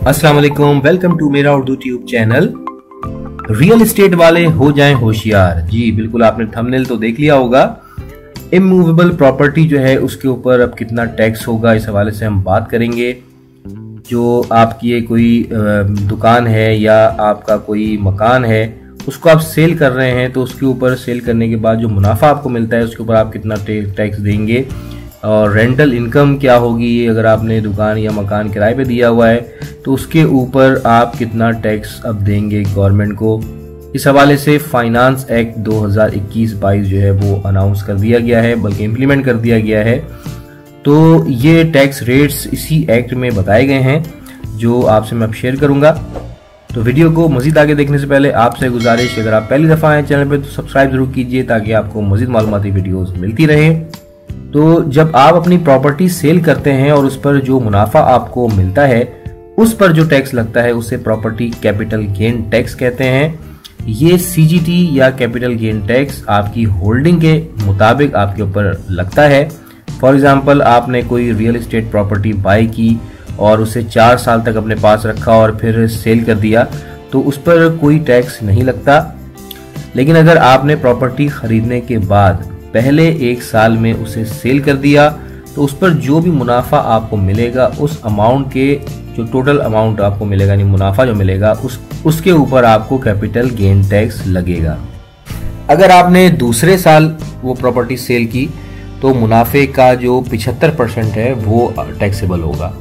अस्सलाम वालेकुम, welcome to मेरा Urdu tube channel. Real estate वाले हो जाएं होशियार। जी बिल्कुल, आपने थंबनेल तो देख लिया होगा। इमूवेबल प्रॉपर्टी जो है उसके ऊपर अब कितना टैक्स होगा, इस हवाले से हम बात करेंगे। जो आपकी ये कोई दुकान है या आपका कोई मकान है, उसको आप सेल कर रहे हैं, तो उसके ऊपर सेल करने के बाद जो मुनाफा आपको मिलता है उसके ऊपर आप कितना टैक्स देंगे, और रेंटल इनकम क्या होगी अगर आपने दुकान या मकान किराए पे दिया हुआ है तो उसके ऊपर आप कितना टैक्स अब देंगे गवर्नमेंट को। इस हवाले से फाइनेंस एक्ट 2021-22 जो है वो अनाउंस कर दिया गया है, बल्कि इम्प्लीमेंट कर दिया गया है। तो ये टैक्स रेट्स इसी एक्ट में बताए गए हैं जो आपसे मैं अब शेयर करूंगा। तो वीडियो को मजीद आगे देखने से पहले आपसे गुजारिश, अगर आप पहली दफ़ा आए चैनल पे तो सब्सक्राइब जरूर कीजिए ताकि आपको मजीद मालूमाती वीडियोस मिलती रहे। तो जब आप अपनी प्रॉपर्टी सेल करते हैं और उस पर जो मुनाफा आपको मिलता है उस पर जो टैक्स लगता है उसे प्रॉपर्टी कैपिटल गेन टैक्स कहते हैं। ये सीजीटी या कैपिटल गेन टैक्स आपकी होल्डिंग के मुताबिक आपके ऊपर लगता है। फॉर एग्जांपल, आपने कोई रियल एस्टेट प्रॉपर्टी बाय की और उसे 4 साल तक अपने पास रखा और फिर सेल कर दिया तो उस पर कोई टैक्स नहीं लगता। लेकिन अगर आपने प्रॉपर्टी खरीदने के बाद पहले 1 साल में उसे सेल कर दिया तो उस पर जो भी मुनाफा आपको मिलेगा उस अमाउंट के जो टोटल अमाउंट आपको मिलेगा, यानी मुनाफा जो मिलेगा उसके ऊपर आपको कैपिटल गेन टैक्स लगेगा। अगर आपने दूसरे साल वो प्रॉपर्टी सेल की तो मुनाफे का जो 75% है वो टैक्सेबल होगा,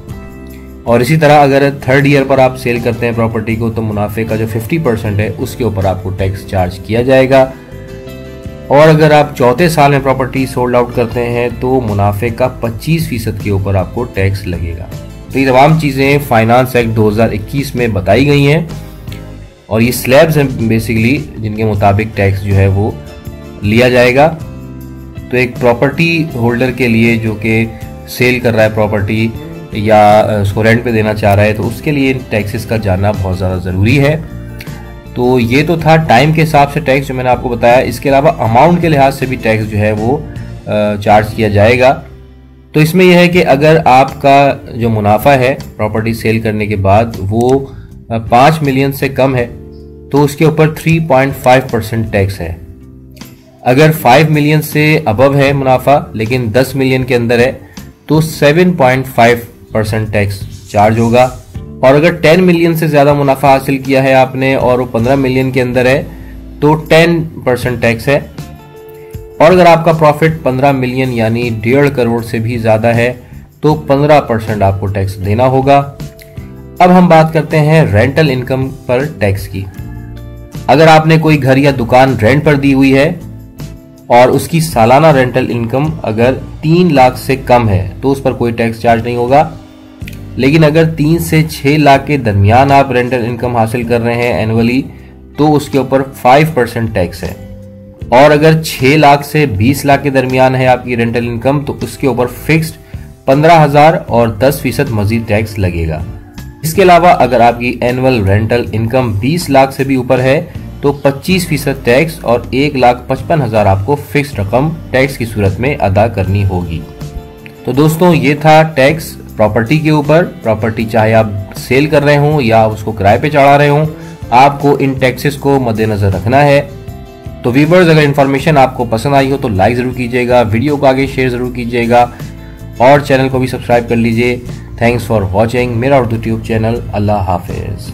और इसी तरह अगर 3rd ईयर पर आप सेल करते हैं प्रॉपर्टी को तो मुनाफे का जो 50% है उसके ऊपर आपको टैक्स चार्ज किया जाएगा। और अगर आप 4थे साल में प्रॉपर्टी सोल्ड आउट करते हैं तो मुनाफे का 25% के ऊपर आपको टैक्स लगेगा। तो ये तमाम चीज़ें फाइनेंस एक्ट 2021 में बताई गई हैं और ये स्लैब्स हैं बेसिकली जिनके मुताबिक टैक्स जो है वो लिया जाएगा। तो एक प्रॉपर्टी होल्डर के लिए जो कि सेल कर रहा है प्रॉपर्टी या उसको रेंट पे देना चाह रहा है तो उसके लिए टैक्सेस का जानना बहुत ज़्यादा ज़रूरी है। तो ये तो था टाइम के हिसाब से टैक्स जो मैंने आपको बताया। इसके अलावा अमाउंट के लिहाज से भी टैक्स जो है वो चार्ज किया जाएगा। तो इसमें यह है कि अगर आपका जो मुनाफा है प्रॉपर्टी सेल करने के बाद वो 5 मिलियन से कम है तो उसके ऊपर 3.5% टैक्स है। अगर 5 मिलियन से अबव है मुनाफा लेकिन 10 मिलियन के अंदर है तो 7.5% टैक्स चार्ज होगा। और अगर 10 मिलियन से ज्यादा मुनाफा हासिल किया है आपने और वो 15 मिलियन के अंदर है तो 10% टैक्स है। और अगर आपका प्रॉफिट 15 मिलियन यानी 1.5 करोड़ से भी ज्यादा है तो 15% आपको टैक्स देना होगा। अब हम बात करते हैं रेंटल इनकम पर टैक्स की। अगर आपने कोई घर या दुकान रेंट पर दी हुई है और उसकी सालाना रेंटल इनकम अगर 3 लाख से कम है तो उस पर कोई टैक्स चार्ज नहीं होगा। लेकिन अगर 3 से 6 लाख के दरमियान आप रेंटल इनकम हासिल कर रहे हैं एनुअली तो उसके ऊपर 5% टैक्स है। और अगर 6 लाख से 20 लाख के दरमियान है आपकी रेंटल इनकम तो उसके ऊपर फिक्स्ड 15,000 और 10% मजीद टैक्स लगेगा। इसके अलावा अगर आपकी एनुअल रेंटल इनकम 20 लाख से भी ऊपर है तो 25% टैक्स और 1,55,000 आपको फिक्स्ड रकम टैक्स की सूरत में अदा करनी होगी। तो दोस्तों ये था टैक्स प्रॉपर्टी के ऊपर। प्रॉपर्टी चाहे आप सेल कर रहे हो या उसको किराए पे चढ़ा रहे हो, आपको इन टैक्सेस को मद्देनजर रखना है। तो व्यूअर्स, अगर इन्फॉर्मेशन आपको पसंद आई हो तो लाइक जरूर कीजिएगा, वीडियो को आगे शेयर जरूर कीजिएगा और चैनल को भी सब्सक्राइब कर लीजिए। थैंक्स फॉर वॉचिंग मेरा उर्दू ट्यूब चैनल। अल्लाह हाफिज।